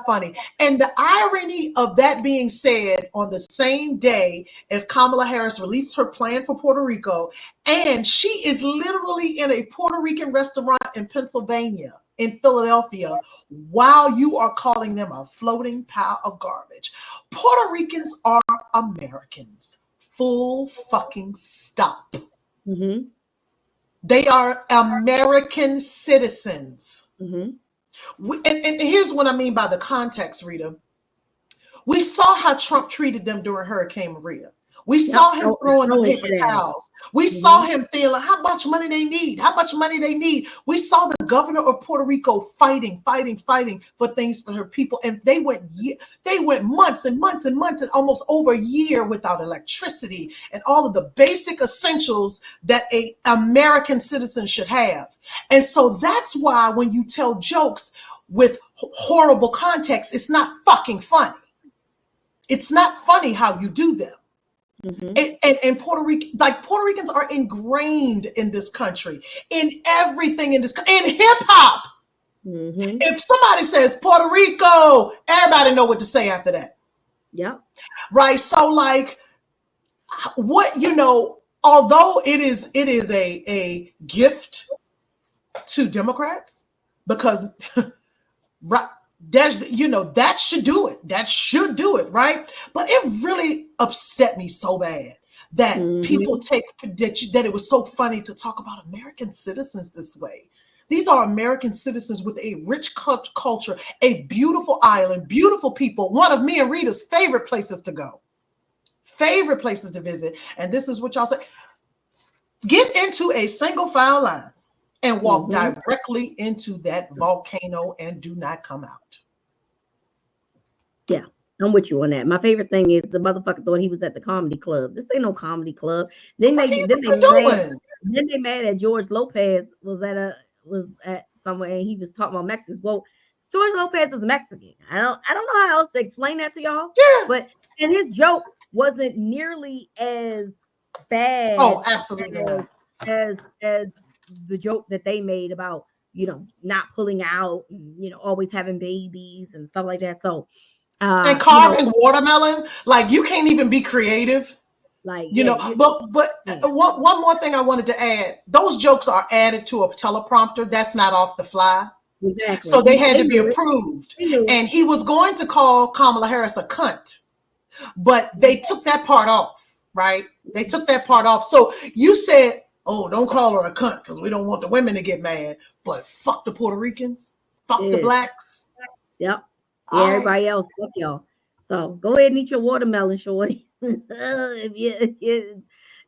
funny. And the irony of that being said on the same day as Kamala Harris released her plan for Puerto Rico, and she is literally in a Puerto Rican restaurant in Pennsylvania, in Philadelphia, while you are calling them a floating pile of garbage. Puerto Ricans are Americans. Full fucking stop. Mm-hmm. They are American citizens. Mm-hmm. And here's what I mean by the context, Rita. We saw how Trump treated them during Hurricane Maria. We saw him throwing the paper towels. We saw him feeling how much money they need. We saw the governor of Puerto Rico fighting for things for her people. And they went months and almost over a year without electricity and all of the basic essentials that an American citizen should have. And so that's why when you tell jokes with horrible context, it's not fucking funny. It's not funny how you do them. Mm-hmm. And Puerto Ricans are ingrained in this country, in everything in this, in hip hop. Mm-hmm. If somebody says Puerto Rico, everybody know what to say after that. Yep. Right? So like what although it is a gift to Democrats because right that should do it. That should do it, right? But it really upset me so bad that people Mm-hmm. take that it was so funny to talk about American citizens this way. These are American citizens with a rich culture, a beautiful island, beautiful people, one of me and Rita's favorite places to go, favorite places to visit. And this is what y'all say: get into a single file line and walk Mm-hmm. directly into that volcano and do not come out. Yeah, I'm with you on that. My favorite thing is the motherfucker thought he was at the comedy club. This ain't no comedy club. The Then fuck they are you then they mad. doing? Then they mad at George Lopez was at somewhere and he was talking about Mexicans. Well, George Lopez is Mexican. I don't know how else to explain that to y'all. Yeah. But and his joke wasn't nearly as Oh, bad absolutely as not. as the joke that they made about not pulling out and always having babies and stuff like that. So And you know, carving watermelon, like you can't even be creative. like You know, but yeah, one more thing I wanted to add: those jokes are added to a teleprompter. That's not off the fly, so exactly. they had They to be knew it. approved. They knew it. And he was going to call Kamala Harris a cunt, but they took that part off. Right? They took that part off. So you said, "Oh, don't call her a cunt because we don't want the women to get mad." But fuck the Puerto Ricans, fuck the Yeah. blacks. Yep. Yeah, All right. everybody else, fuck y'all. So go ahead and eat your watermelon, shorty. if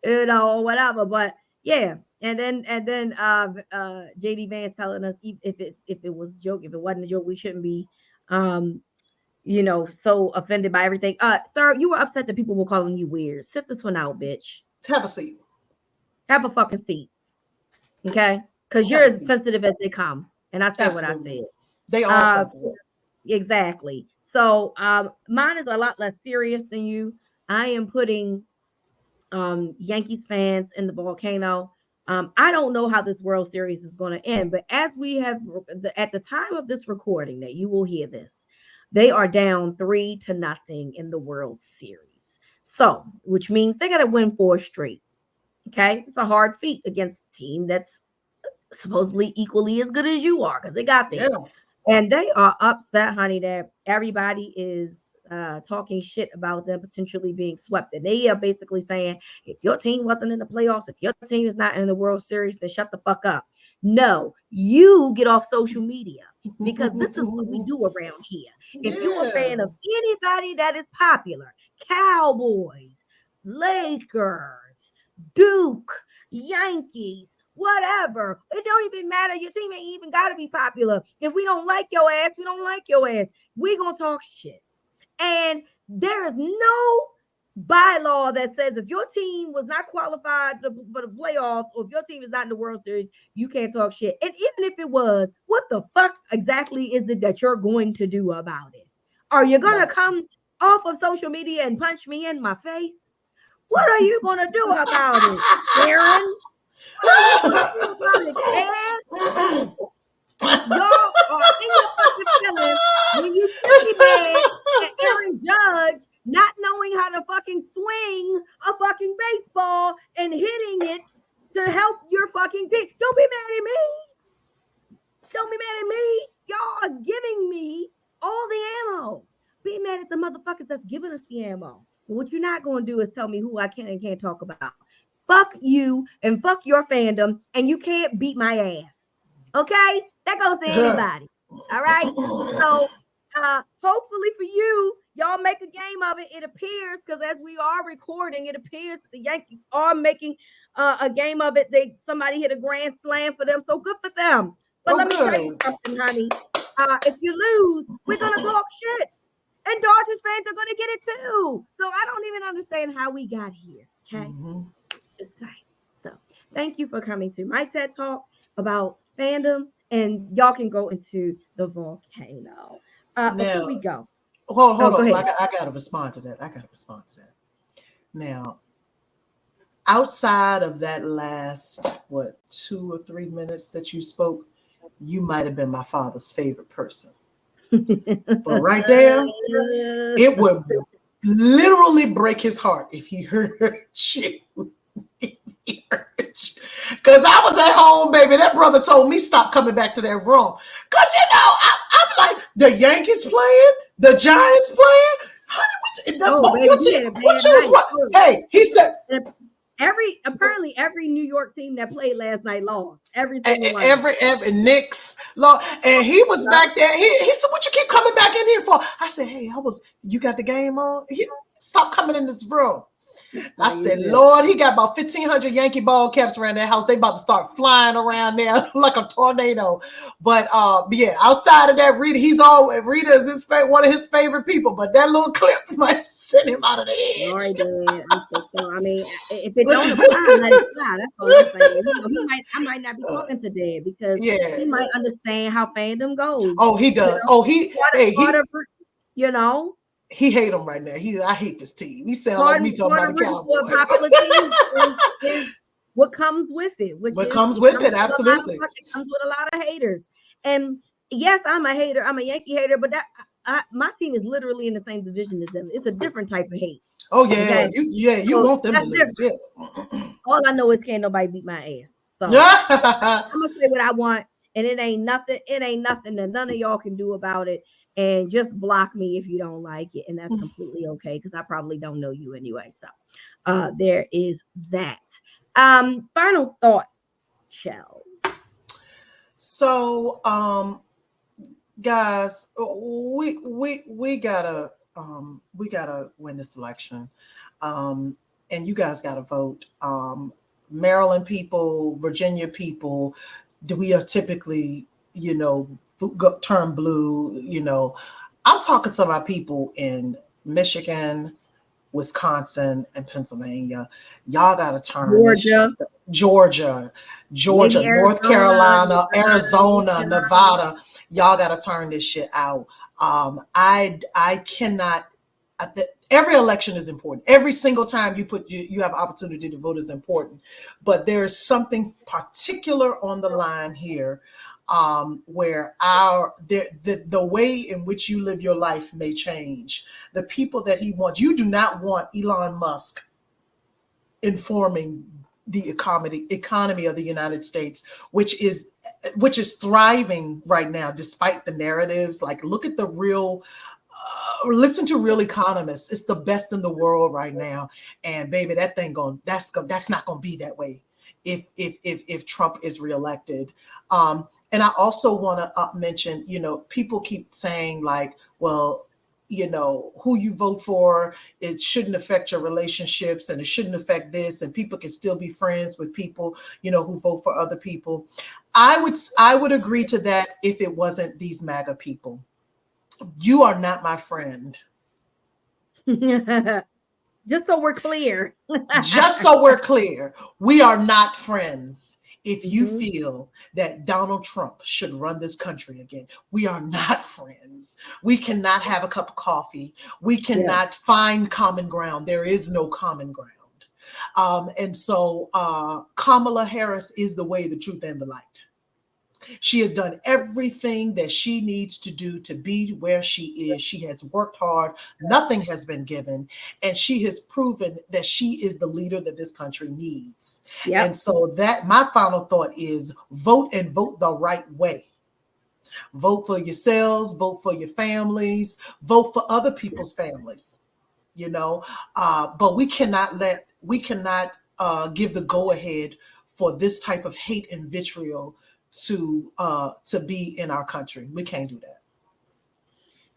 or whatever. But yeah. And then JD Vance telling us if it was a joke, if it wasn't a joke, we shouldn't be um so offended by everything. Sir, you were upset that people were calling you weird. Sit this one out, bitch. Have a seat. Have a fucking seat. Okay? Because you're Have a as seat. sensitive as they come. And I said what I Absolutely. said. They all Uh sensitive. exactly. So mine is a lot less serious than you. I am putting Yankees fans in the volcano. I don't know how this World Series is going to end, but as we have at the time of this recording that you will hear this, they are down 3-0 in the World Series. So, which means they got to win 4 straight. Okay, it's a hard feat against a team that's supposedly equally as good as you are because they got there. Yeah. And they are upset, honey, that everybody is talking shit about them potentially being swept. And they are basically saying, if your team wasn't in the playoffs, if your team is not in the World Series, then shut the fuck up. No, you get off social media because this is what we do around here. If you're a Yeah. fan of anybody that is popular, Cowboys, Lakers, Duke, Yankees, whatever. It don't even matter. Your team ain't even got to be popular. If we don't like your ass, we don't like your ass. We gonna talk shit. And there is no bylaw that says if your team was not qualified for the playoffs or if your team is not in the World Series, you can't talk shit. And even if it was, what the fuck exactly is it that you're going to do about it? Are you gonna No. come off of social media and punch me in my face? What are you gonna do about it, Aaron? What are you gonna do about it, Chad? Y'all are in your fucking feelings when you should be mad at Aaron Judge not knowing how to fucking swing a fucking baseball and hitting it to help your fucking team. Don't be mad at me. Don't be mad at me. Y'all are giving me all the ammo. Be mad at the motherfuckers that's giving us the ammo. But what you're not going to do is tell me who I can and can't talk about. Fuck you and fuck your fandom, and you can't beat my ass. Okay? That goes to anybody. All right? So hopefully for you, y'all make a game of it. It appears, because as we are recording, it appears the Yankees are making a game of it. Somebody hit a grand slam for them. So good for them. But Oh, let me tell you good. something, honey. If you lose, we're gonna talk shit. And Dodgers fans are gonna get it too. So I don't even understand how we got here. Okay. Mhm. Just saying. So thank you for coming to my TED Talk about fandom. And y'all can go into the volcano. Before Now, we go. Oh, hold go on. ahead. I got to respond to that. I got to respond to that. Now, outside of that last, what, 2 or 3 minutes that you spoke, you might have been my father's favorite person. But right there, it would literally break his heart if he heard you. Because I was at home, baby. That brother told me stop coming back to that room. Because, I'm like, the Yankees playing, the Giants playing. Honey, Oh, both your baby, he team. had a Who bad choose night. what? Hey, he said, Apparently every New York team that played last night lost. Every single one. every Knicks, Lord, and he was back there. He said, "What you keep coming back in here for?" I said, "Hey, you got the game on? Stop coming in this room." I said, Lord, he got about 1,500 Yankee ball caps around that house. They about to start flying around there like a tornado. But yeah, outside of that, Rita is one of his favorite people. But that little clip might send him out of the edge. Sorry, Dad. I'm so sorry. I mean, if it don't apply, let it fly. That's all I'm saying. I might not be talking to Dad because he might understand how fandom goes. Oh, he does. You know, he hate him right now. I hate this team. He sound like me talking about the Cowboys. Popular team is what comes with it. Absolutely. It comes with a lot of haters. And yes, I'm a hater. I'm a Yankee hater, but my team is literally in the same division as them. It's a different type of hate. Oh yeah, okay? You want them to lose. Yeah. All I know is can't nobody beat my ass. So I'm gonna say what I want, and it ain't nothing that none of y'all can do about it. And just block me if you don't like it, and that's completely okay because I probably don't know you anyway. So there is that. Final thought, Chels. So guys, we gotta win this election. And you guys gotta vote. Maryland people, Virginia people, we are typically, turn blue. I'm talking to my people in Michigan, Wisconsin, and Pennsylvania. Y'all got to turn Georgia, North Carolina, Arizona, Nevada. Y'all got to turn this shit out. I cannot. Every election is important. Every single time you have opportunity to vote is important. But there is something particular on the line here, where the way in which you live your life may change. The people that he wants. You do not want Elon Musk informing the economy of the United States, which is thriving right now, despite the narratives. Like, look at the real. Listen to real economists. It's the best in the world right now, and baby, that's not going to be that way if Trump is reelected. And I also want to mention, people keep saying like, well, who you vote for, it shouldn't affect your relationships, and it shouldn't affect this, and people can still be friends with people, who vote for other people. I would agree to that if it wasn't these MAGA people. You are not my friend. Just so we're clear. We are not friends. If you feel that Donald Trump should run this country again, we are not friends. We cannot have a cup of coffee. We cannot find common ground. There is no common ground. And so Kamala Harris is the way, the truth, and the light. She has done everything that she needs to do to be where she is. She has worked hard. Nothing has been given. And she has proven that she is the leader that this country needs. Yep. And so that my final thought is vote, and vote the right way. Vote for yourselves, vote for your families, vote for other people's families, but we cannot give the go ahead for this type of hate and vitriol to be in our country. We can't do that.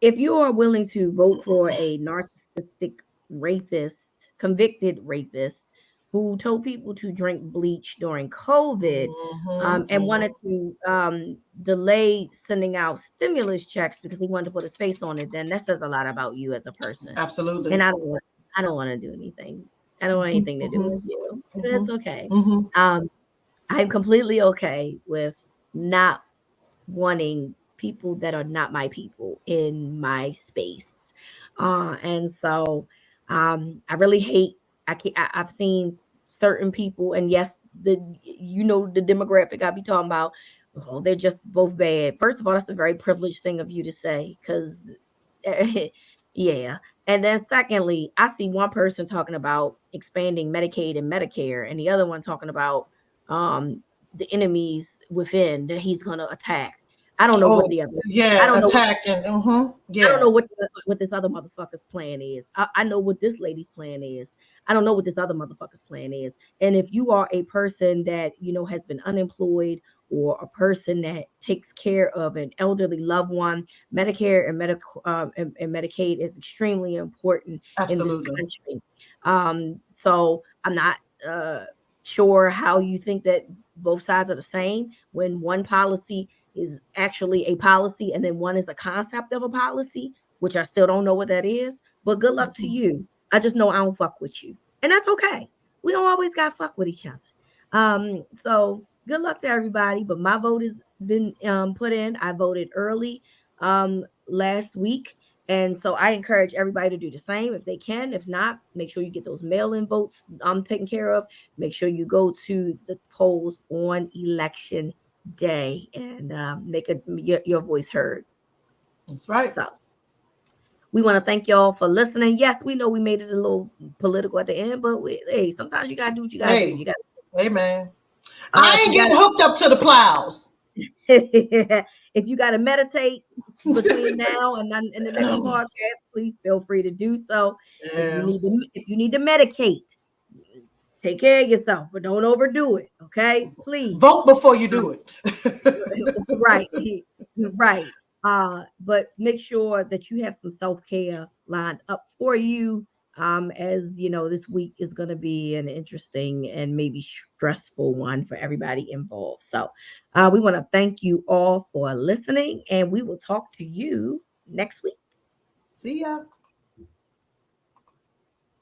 If you are willing to vote for a narcissistic rapist, convicted rapist, who told people to drink bleach during COVID, and wanted to delay sending out stimulus checks because he wanted to put his face on it, then that says a lot about you as a person. Absolutely. And I don't want to do anything. I don't want anything to do with you. It's okay. I'm completely okay with not wanting people that are not my people in my space. And so I really hate, I've seen certain people, and yes, the demographic I be talking about, Oh, they're just both bad. First of all, that's a very privileged thing of you to say, because yeah. And then secondly, I see one person talking about expanding Medicaid and Medicare, and the other one talking about um the enemies within that he's gonna attack. I don't know what Oh, the other I yeah, don't know attacking. I don't Yeah, know what this other motherfucker's plan is. I know what this lady's plan is. I don't know what this other motherfucker's plan is. And if you are a person that has been unemployed, or a person that takes care of an elderly loved one, Medicare and and Medicaid is extremely important in this absolutely. country. So I'm not uh, sure how you think that both sides are the same when one policy is actually a policy, and then one is the concept of a policy, which I still don't know what that is. But good luck to Mhm. you. I just know I don't fuck with you, and that's okay. We don't always got fuck with each other. So good luck to everybody. But my vote has been put in. I voted early last week. And so I encourage everybody to do the same if they can. If not, make sure you get those mail-in votes taken care of. Make sure you go to the polls on election day and make your voice heard. That's right. So we want to thank y'all for listening. Yes, we know we made it a little political at the end, but hey, sometimes you gotta do what you gotta do. Hey, You got hey, man. if I you ain't got getting hooked up to the plows. if you got to meditate between now and the next podcast, please feel free to do so. Yeah. If you need to medicate, take care of yourself, but don't overdo it. Okay, please. Vote before you do Um, it. right, right. But make sure that you have some self-care lined up for you. As you know, this week is going to be an interesting and maybe stressful one for everybody involved. So, we want to thank you all for listening, and we will talk to you next week. See ya.